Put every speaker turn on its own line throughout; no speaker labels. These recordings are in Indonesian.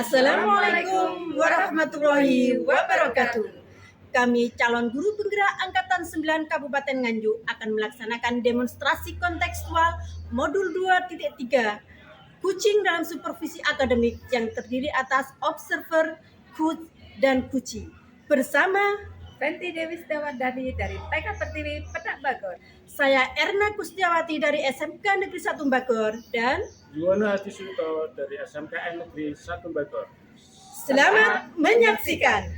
Assalamualaikum warahmatullahi wabarakatuh. Kami calon guru penggerak Angkatan 9 Kabupaten Nganjuk akan melaksanakan demonstrasi kontekstual modul 2.3 Kucing dalam supervisi akademik yang terdiri atas observer, coach, dan kuci bersama
Fenty Dewi Setiawardani dari TK Pertiwi Pedak Bagor.
Saya Erna Kustiawati dari SMK Negeri 1 Bagor dan
Yuwana Adisuto dari SMKN Negeri 1 Bagor.
Selamat menyaksikan.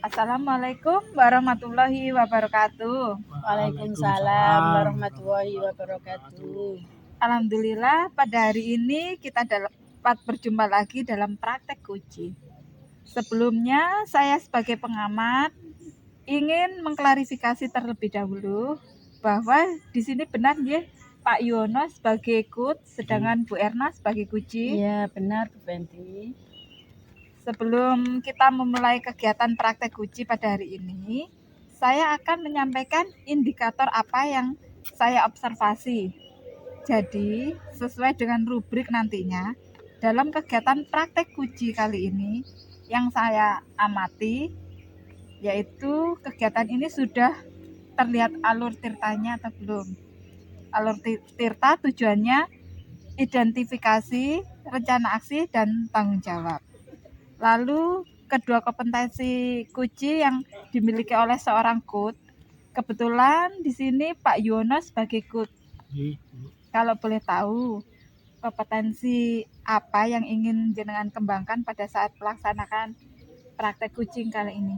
Assalamualaikum warahmatullahi wabarakatuh.
Waalaikumsalam warahmatullahi wabarakatuh.
Alhamdulillah pada hari ini kita dapat berjumpa lagi dalam praktek kuci. Sebelumnya saya sebagai pengamat ingin mengklarifikasi terlebih dahulu bahwa di sini benar ya Pak Yono sebagai coach sedangkan Bu Erna sebagai kuci.
Iya benar Bu Fenty.
Sebelum kita memulai kegiatan praktek kuci pada hari ini, saya akan menyampaikan indikator apa yang saya observasi. Jadi, sesuai dengan rubrik nantinya, dalam kegiatan praktek kuci kali ini, yang saya amati, yaitu kegiatan ini sudah terlihat alur tirtanya atau belum. Alur tirta tujuannya identifikasi, rencana aksi, dan tanggung jawab. Lalu kedua kompetensi kuci yang dimiliki oleh seorang coach, kebetulan di sini Pak Yono sebagai coach. Kalau boleh tahu, kompetensi apa yang ingin jenengan kembangkan pada saat melaksanakan praktek kucing kali ini?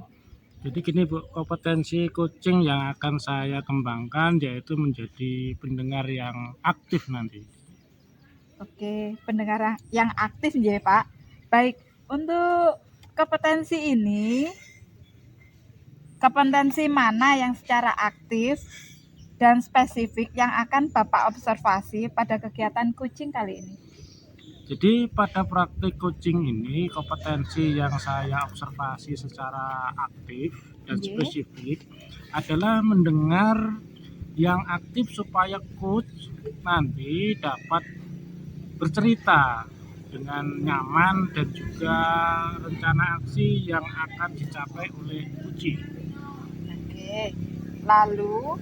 Jadi gini Bu, kompetensi coaching yang akan saya kembangkan yaitu menjadi pendengar yang aktif nanti.
Oke, pendengar yang aktif ya Pak. Baik, untuk kompetensi ini, kompetensi mana yang secara aktif dan spesifik yang akan Bapak observasi pada kegiatan kucing kali ini?
Jadi pada praktik coaching ini kompetensi yang saya observasi secara aktif dan spesifik adalah mendengar yang aktif supaya coach nanti dapat bercerita dengan nyaman dan juga rencana aksi yang akan dicapai oleh kucing.
Oke, lalu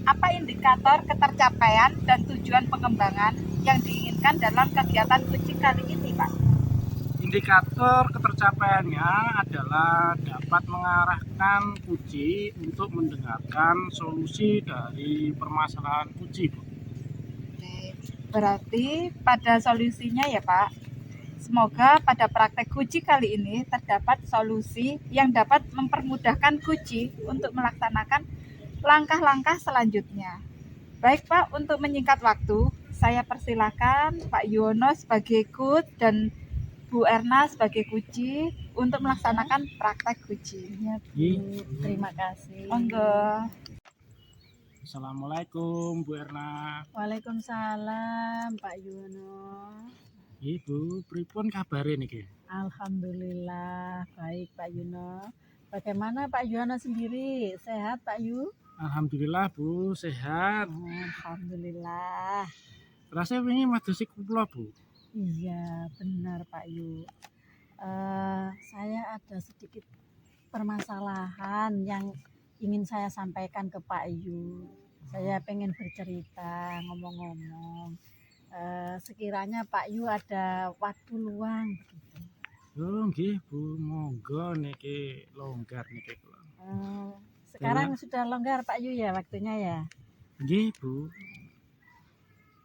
apa indikator ketercapaian dan tujuan pengembangan yang diinginkan dalam kegiatan kucing kali ini, Pak?
Indikator ketercapaiannya adalah dapat mengarahkan kucing untuk mendengarkan solusi dari permasalahan kucing.
Oke, berarti pada solusinya ya Pak, semoga pada praktek kucing kali ini terdapat solusi yang dapat mempermudahkan kucing untuk melaksanakan langkah-langkah selanjutnya. Baik Pak, untuk menyingkat waktu, saya persilakan Pak Yono sebagai coach dan Bu Erna sebagai kuci untuk melaksanakan praktek kuci.
Ya Bu, terima kasih.
Monggo.
Assalamualaikum Bu Erna.
Waalaikumsalam Pak Yono.
Ibu, pripun kabare niki?
Alhamdulillah baik Pak Yono. Bagaimana Pak Yono sendiri? Sehat Pak Yu?
Alhamdulillah Bu, sehat.
Alhamdulillah.
Rasanya wingi madosi kula Bu.
Iya benar Pak Yu. Saya ada sedikit permasalahan yang ingin saya sampaikan ke Pak Yu. Saya pengen bercerita, ngomong-ngomong. Sekiranya Pak Yu ada waktu luang begitu.
Oh nggih Bu, monggo niki longgar niki kula.
Sekarang sudah longgar Pak Yu ya waktunya ya?
Nggih Bu.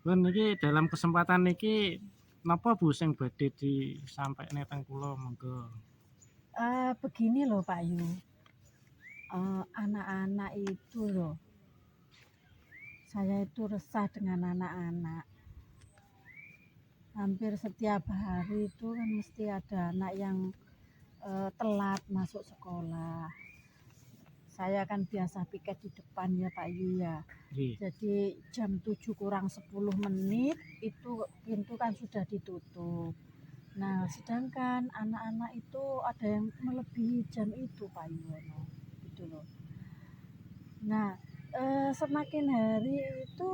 Pun niki dalam kesempatan niki napa Bu sing badhe disampaikne teng kula monggo.
Begini loh Pak Yu. Anak-anak itu loh. Saya itu resah dengan anak-anak. Hampir setiap hari itu kan mesti ada anak yang telat masuk sekolah. Saya kan biasa piket di depan ya Pak Yu ya. Jadi jam 7 kurang 10 menit itu pintu kan sudah ditutup. Nah sedangkan anak-anak itu ada yang melebihi jam itu Pak Yu. Gitu loh. Nah semakin hari itu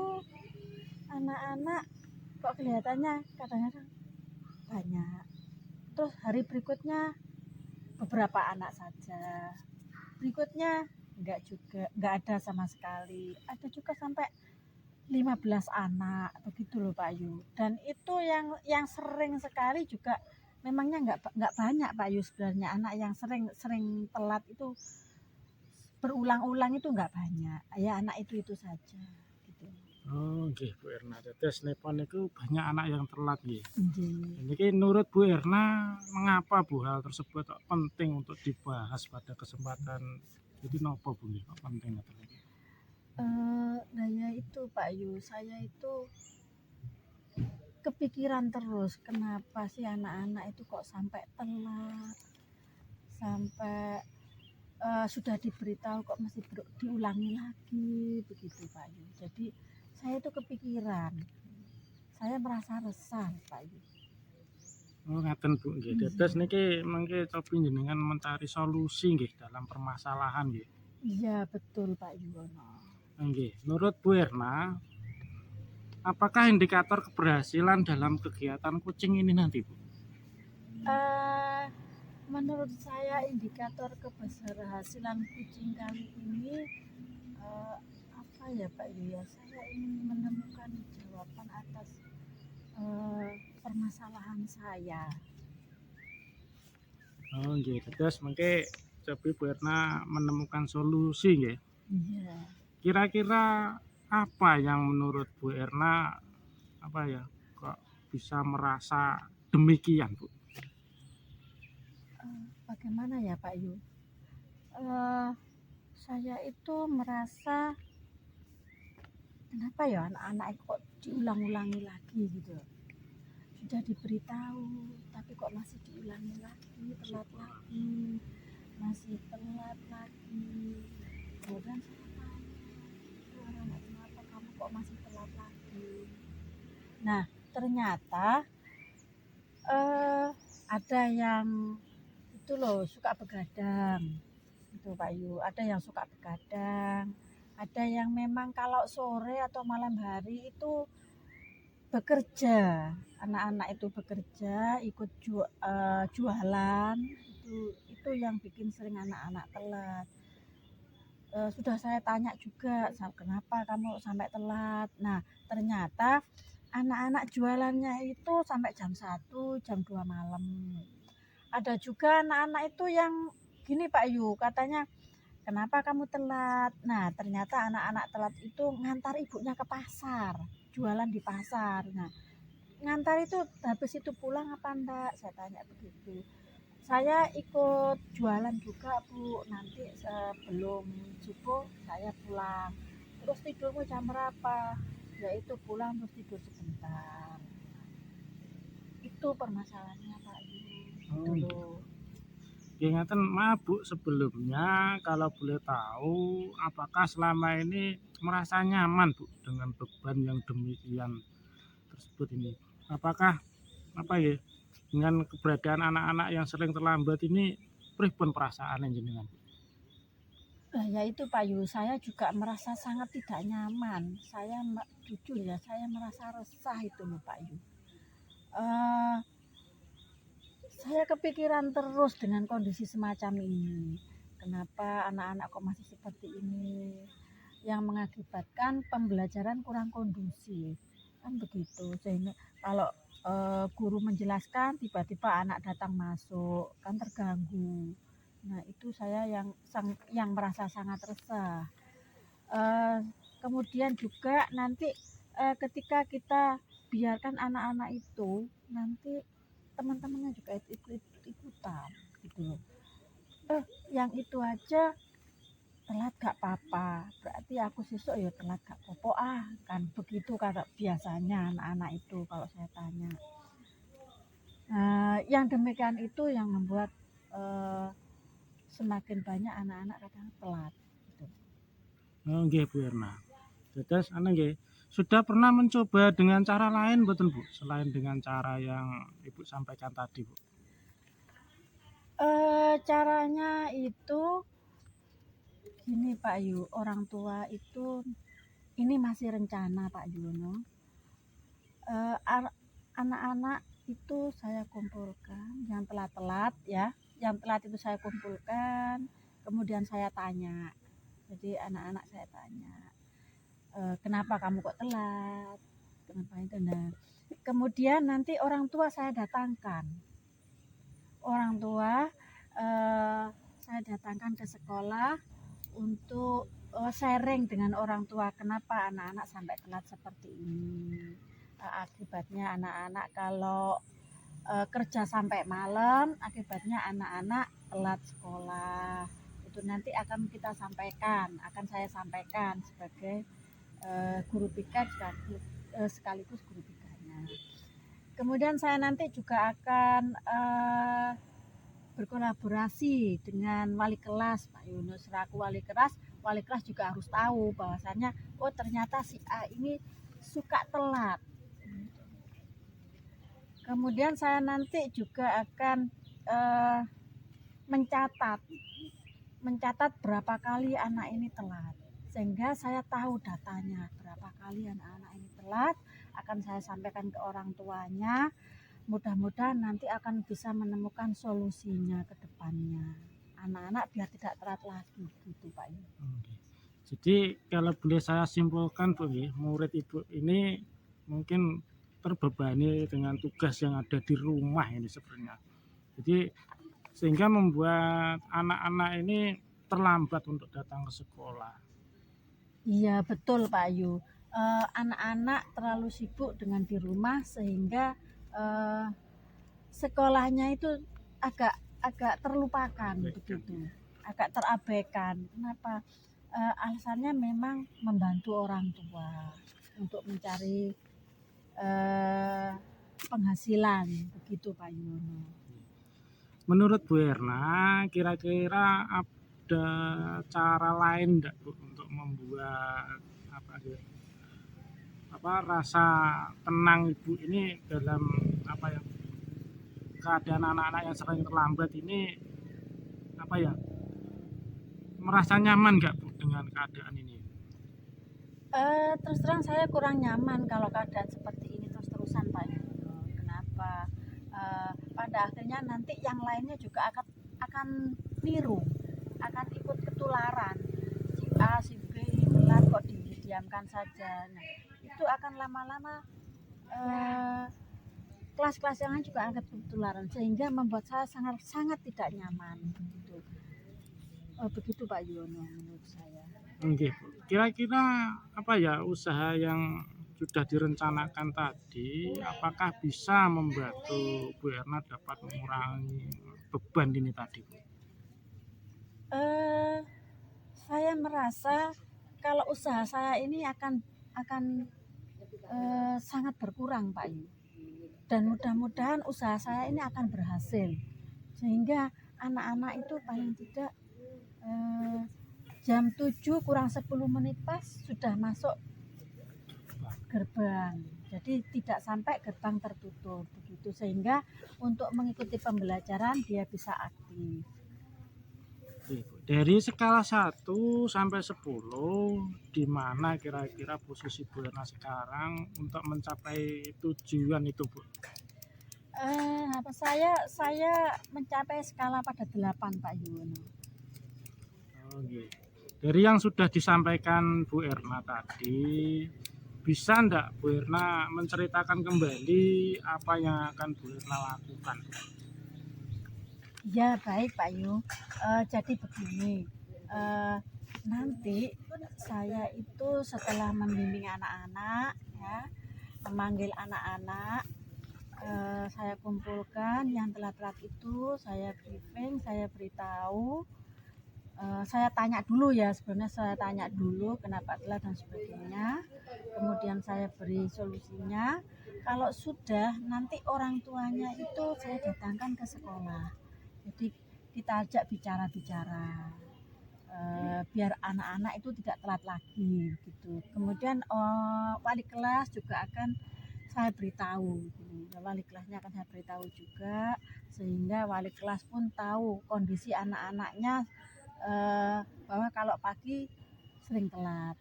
anak-anak kok kelihatannya kadang-kadang banyak. Terus hari berikutnya beberapa anak saja. Berikutnya enggak ada sama sekali. Ada juga sampai 15 anak begitu loh Pak Yu. Dan itu yang sering sekali juga memangnya enggak banyak Pak Yu sebenarnya, anak yang sering telat itu berulang-ulang itu enggak banyak. Ya anak itu saja gitu.
Oh nggih Bu Erna, dados nipun niku banyak anak yang telat nggih.
Nggih.
Niki menurut Bu Erna mengapa Bu hal tersebut kok penting untuk dibahas pada kesempatan jadi nopo Bu nggih kok penting ngoten niki?
Nah ya itu Pak Yu, saya itu kepikiran terus kenapa sih anak-anak itu kok sampai telat, sampai sudah diberitahu kok masih diulangi lagi begitu Pak Yu. Jadi saya itu kepikiran, saya merasa resah Pak Yu.
Oh ngaten Bu nggih. Dados niki mengke cobi jenengan mencari solusi nggih dalam permasalahan nggih.
Iya betul Pak Yuwono.
Nggih, menurut Bu Erna, apakah indikator keberhasilan dalam kegiatan kucing ini nanti Bu?
Menurut saya indikator keberhasilan kucing kali ini apa ya Pak Yu ya, saya ingin menemukan jawaban atas permasalahan saya.
Oh nggih, dados mengke cobi Bu Erna menemukan solusi nggih.
Iya.
Kira-kira apa yang menurut Bu Erna apa ya kok bisa merasa demikian Bu?
Bagaimana ya Pak Yu? Saya itu merasa kenapa ya anak-anak kok diulang-ulangi lagi gitu. Sudah diberitahu tapi kok masih diulangi lagi, telat lagi, masih telat lagi. Kemudian saya tanya, anak kenapa kamu kok masih telat lagi? Nah ternyata ada yang itu loh suka begadang itu Pak Yu, ada yang suka begadang, ada yang memang kalau sore atau malam hari itu bekerja, anak-anak itu bekerja ikut jualan, itu yang bikin sering anak-anak telat. Sudah saya tanya juga kenapa kamu sampai telat. Nah ternyata anak-anak jualannya itu sampai jam 1 jam 2 malam. Ada juga anak-anak itu yang gini Pak Yu, katanya kenapa kamu telat. Nah ternyata anak-anak telat itu ngantar ibunya ke pasar, jualan di pasar. Nah ngantar itu habis itu pulang apa enggak, saya tanya begitu. Saya ikut jualan juga Bu, nanti sebelum subuh saya pulang. Terus tidurmu jam berapa? Ya itu pulang terus tidur sebentar. Itu permasalahannya Pak Yu.
Oh,
Gitu loh.
Ingatan maaf Bu, sebelumnya kalau boleh tahu apakah selama ini merasa nyaman Bu dengan beban yang demikian tersebut ini? Apakah apa ya dengan keberadaan anak-anak yang sering terlambat ini pripun perasaan jenengan?
Ya itu Pak Yu, saya juga merasa sangat tidak nyaman. Saya jujur ya, saya merasa resah itu loh Pak Yu. Saya kepikiran terus dengan kondisi semacam ini. Kenapa anak-anak kok masih seperti ini? Yang mengakibatkan pembelajaran kurang kondusif. Kan begitu. Sehingga kalau guru menjelaskan tiba-tiba anak datang masuk, kan terganggu. Nah, itu saya yang merasa sangat resah. Kemudian juga nanti ketika kita biarkan anak-anak itu nanti teman-temannya juga ikutan gitu loh. Yang itu aja telat gak apa-apa, berarti aku sesuk ya telat gak apa-apa kan begitu kata biasanya anak-anak itu kalau saya tanya. Yang demikian itu yang membuat semakin banyak anak-anak kadang telat gitu.
Oh nggih Bu Erna. Dados nggih, sudah pernah mencoba dengan cara lain mboten Bu, selain dengan cara yang Ibu sampaikan tadi Bu?
Caranya itu gini Pak Yu, orang tua itu ini masih rencana Pak Yuno. Anak-anak itu saya kumpulkan, yang telat-telat ya, yang telat itu saya kumpulkan, kemudian saya tanya. Jadi anak-anak saya tanya, kenapa kamu kok telat? Kenapa itu? Nah, kemudian nanti orang tua saya datangkan. Orang tua saya datangkan ke sekolah untuk sharing dengan orang tua kenapa anak-anak sampai telat seperti ini. Akibatnya anak-anak kalau kerja sampai malam, akibatnya anak-anak telat sekolah. Itu nanti akan saya sampaikan sebagai guru BK sekaligus guru BK-nya. Kemudian saya nanti juga akan berkolaborasi dengan wali kelas, Pak Yunus selaku wali kelas juga harus tahu bahwasannya oh ternyata si A ini suka telat. Kemudian saya nanti juga akan mencatat berapa kali anak ini telat, sehingga saya tahu datanya berapa kali anak-anak ini telat, akan saya sampaikan ke orang tuanya. Mudah-mudahan nanti akan bisa menemukan solusinya ke depannya, anak-anak biar tidak telat lagi gitu Pak.
Jadi kalau boleh saya simpulkan Bu, murid Ibu ini mungkin terbebani dengan tugas yang ada di rumah ini sebenarnya. Jadi sehingga membuat anak-anak ini terlambat untuk datang ke sekolah.
Iya betul Pak Ayu. Anak-anak terlalu sibuk dengan di rumah sehingga sekolahnya itu agak terlupakan begitu, agak terabaikan. Kenapa? Alasannya memang membantu orang tua untuk mencari penghasilan begitu Pak Yono.
Menurut Bu Erna, kira-kira ada cara lain enggak Bu untuk membuat rasa tenang Ibu ini dalam keadaan anak-anak yang sering terlambat ini merasa nyaman enggak Bu dengan keadaan ini?
Terus terang saya kurang nyaman kalau keadaan seperti ini terus-terusan Pak Yono. Kenapa? Pada akhirnya nanti yang lainnya juga akan niru, akan ikut ketularan. Si A, si B telat kok didiamkan saja. Nah, itu akan lama-lama kelas-kelas yang lain juga akan ketularan, sehingga membuat saya sangat tidak nyaman begitu. Begitu Pak Yono menurut saya.
Oke, kira-kira usaha yang sudah direncanakan tadi apakah bisa membantu Bu Erna dapat mengurangi beban ini tadi Bu?
Saya merasa kalau usaha saya ini akan sangat berkurang Pak Yu, dan mudah-mudahan usaha saya ini akan berhasil sehingga anak-anak itu paling tidak jam 7 kurang 10 menit pas sudah masuk gerbang, jadi tidak sampai gerbang tertutup begitu, sehingga untuk mengikuti pembelajaran dia bisa aktif.
Dari skala 1 sampai 10, di mana kira-kira posisi Bu Erna sekarang untuk mencapai tujuan itu Bu?
Saya mencapai skala pada 8 Pak Yuwono.
Dari yang sudah disampaikan Bu Erna tadi, bisa enggak Bu Erna menceritakan kembali apa yang akan Bu Erna lakukan?
Ya baik Pak Yu, jadi begini, nanti saya itu setelah membimbing anak-anak ya, memanggil anak-anak, saya kumpulkan yang telat-telat itu, saya briefing, saya beritahu, saya tanya dulu ya, sebenarnya saya tanya dulu kenapa telat dan sebagainya, kemudian saya beri solusinya. Kalau sudah, nanti orang tuanya itu saya datangkan ke sekolah, jadi kita ajak bicara-bicara, biar anak-anak itu tidak telat lagi gitu. Kemudian wali kelas juga akan saya beritahu, wali kelasnya akan saya beritahu juga, sehingga wali kelas pun tahu kondisi anak-anaknya, bahwa kalau pagi sering telat.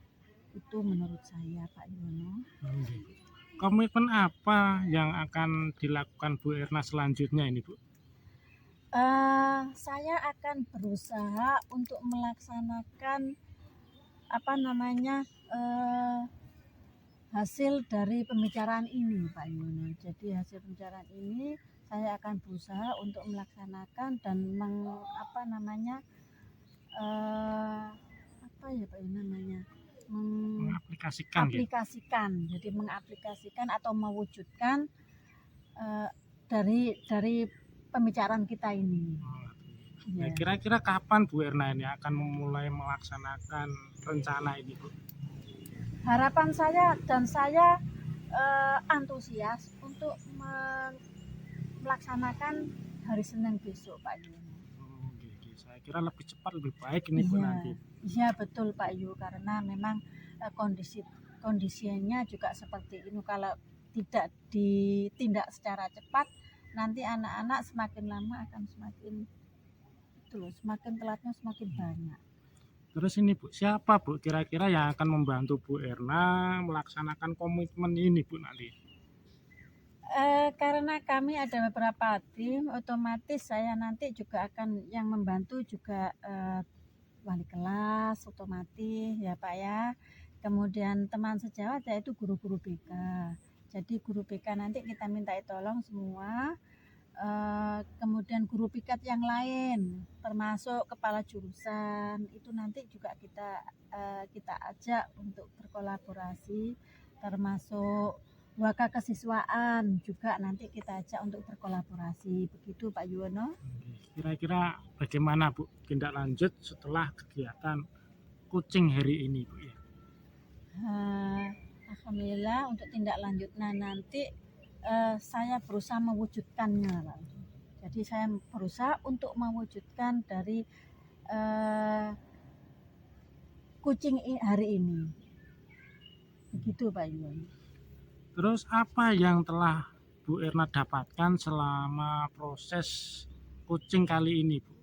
Itu menurut saya Pak Yono.
komitmen apa yang akan dilakukan Bu Erna selanjutnya ini, Bu?
Saya akan berusaha untuk melaksanakan apa namanya hasil dari pembicaraan ini, Pak Yono. Jadi hasil pembicaraan ini saya akan berusaha untuk melaksanakan dan apa namanya apa ya Pak Yono namanya
Mengaplikasikan gitu.
mengaplikasikan. Jadi mengaplikasikan atau mewujudkan dari pembicaraan kita ini.
Nah,
Ya.
kira-kira kapan Bu Erna ini akan memulai melaksanakan rencana ini, Bu?
Harapan saya dan saya antusias untuk melaksanakan hari Senin besok, Pak Yu.
Saya kira lebih cepat lebih baik ini, Bu, nanti.
Iya betul Pak Yu, karena memang kondisinya juga seperti ini. Kalau tidak ditindak secara cepat, nanti anak-anak semakin lama akan semakin telatnya semakin banyak.
Terus ini Bu, siapa Bu kira-kira yang akan membantu Bu Erna melaksanakan komitmen ini, Bu, nanti?
Karena kami ada beberapa tim, otomatis saya nanti juga akan yang membantu juga wali kelas otomatis ya Pak ya. Kemudian teman sejawat yaitu guru-guru BK. Jadi guru BK nanti kita minta tolong semua. Kemudian guru piket yang lain termasuk kepala jurusan itu nanti juga kita ajak untuk berkolaborasi, termasuk waka kesiswaan juga nanti kita ajak untuk berkolaborasi. Begitu Pak Yuwono.
Kira-kira bagaimana Bu tindak lanjut setelah kegiatan coaching hari ini, Bu ya?
Alhamdulillah untuk tindak lanjutnya nanti saya berusaha mewujudkannya, Pak. Jadi saya berusaha untuk mewujudkan dari coaching hari ini. Begitu Pak Yuwono.
Terus apa yang telah Bu Erna dapatkan selama proses coaching kali ini, Bu?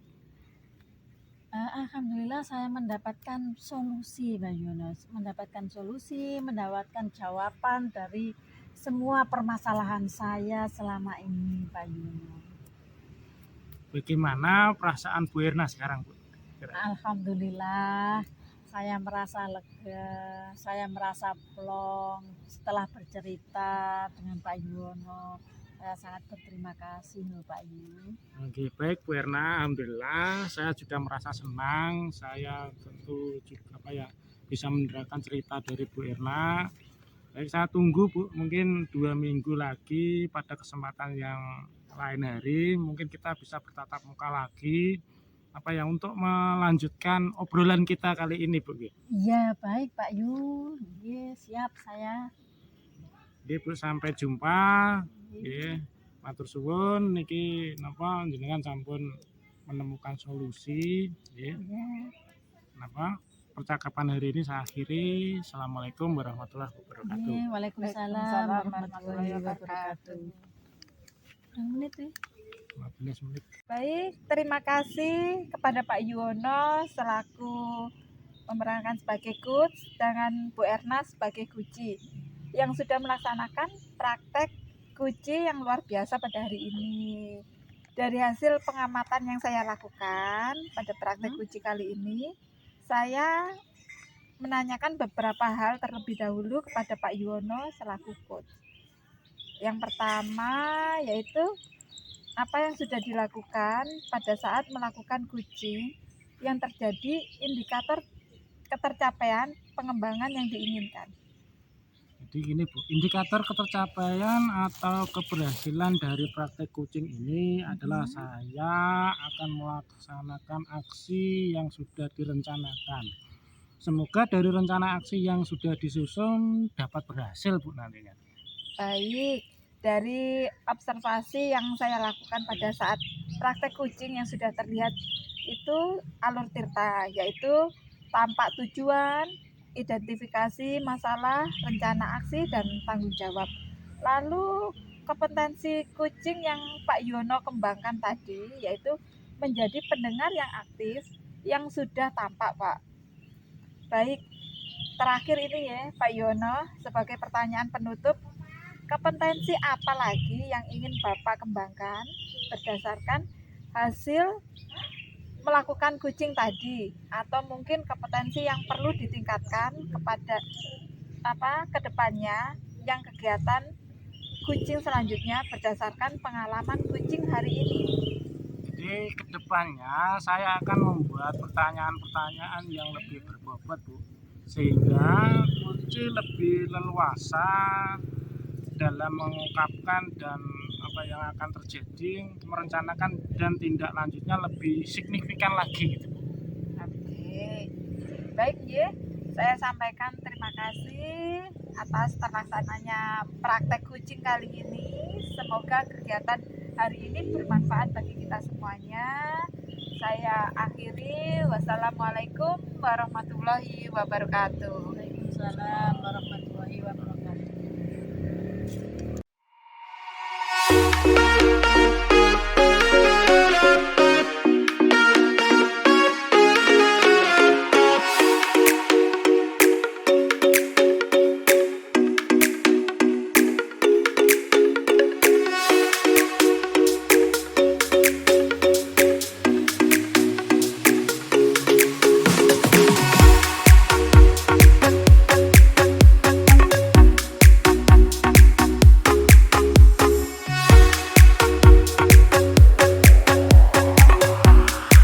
Alhamdulillah saya mendapatkan solusi, Pak Yunus. Mendapatkan solusi, mendapatkan jawaban dari semua permasalahan saya selama ini, Pak Yunus.
Bagaimana perasaan Bu Erna sekarang, Bu?
Alhamdulillah, saya merasa lega, saya merasa plong setelah bercerita dengan Pak Yuwono. Saya sangat berterima kasih loh Pak Yu.
Oke, baik Bu Erna, alhamdulillah saya juga merasa senang. Saya tentu juga bisa mendengarkan cerita dari Bu Erna. Baik, saya tunggu Bu, mungkin 2 minggu lagi pada kesempatan yang lain hari mungkin kita bisa bertatap muka lagi untuk melanjutkan obrolan kita kali ini, Bu.
Iya, baik Pak Yu. Iya, siap saya.
Oke, Bu, sampai jumpa. Nggih, matur suwun niki napa jenengan sampun menemukan solusi nggih. Napa percakapan hari ini saya akhiri. Assalamualaikum warahmatullahi wabarakatuh.
Waalaikumsalam warahmatullahi wabarakatuh.
15 menit.
Baik, terima kasih kepada Pak Yuwono selaku pemerankan sebagai coach dengan Bu Erna sebagai guci yang sudah melaksanakan praktek guci yang luar biasa pada hari ini. Dari hasil pengamatan yang saya lakukan pada praktek guci kali ini, saya menanyakan beberapa hal terlebih dahulu kepada Pak Yuwono selaku coach. Yang pertama yaitu apa yang sudah dilakukan pada saat melakukan coaching yang terjadi indikator ketercapaian pengembangan yang diinginkan.
Jadi gini Bu, indikator ketercapaian atau keberhasilan dari praktek coaching ini adalah saya akan melaksanakan aksi yang sudah direncanakan. Semoga dari rencana aksi yang sudah disusun dapat berhasil Bu nantinya.
Baik, dari observasi yang saya lakukan pada saat praktek coaching yang sudah terlihat itu alur tirta, yaitu tampak tujuan, identifikasi masalah, rencana aksi, dan tanggung jawab. Lalu kompetensi coaching yang Pak Yono kembangkan tadi yaitu menjadi pendengar yang aktif yang sudah tampak Pak. Baik, terakhir ini ya Pak Yono sebagai pertanyaan penutup, kompetensi apa lagi yang ingin Bapak kembangkan berdasarkan hasil melakukan coaching tadi, atau mungkin kompetensi yang perlu ditingkatkan kepada ke depannya yang kegiatan coaching selanjutnya berdasarkan pengalaman coaching hari ini.
Jadi kedepannya saya akan membuat pertanyaan-pertanyaan yang lebih berbobot, Bu, sehingga coach lebih leluasa dalam mengungkapkan dan apa yang akan terjadi, merencanakan dan tindak lanjutnya lebih signifikan lagi gitu.
Oke, baik ya. Saya sampaikan terima kasih atas terlaksananya praktek coaching kali ini. Semoga kegiatan hari ini bermanfaat bagi kita semuanya. Saya akhiri. Wassalamualaikum warahmatullahi wabarakatuh.
Waalaikumsalam warahmatullahi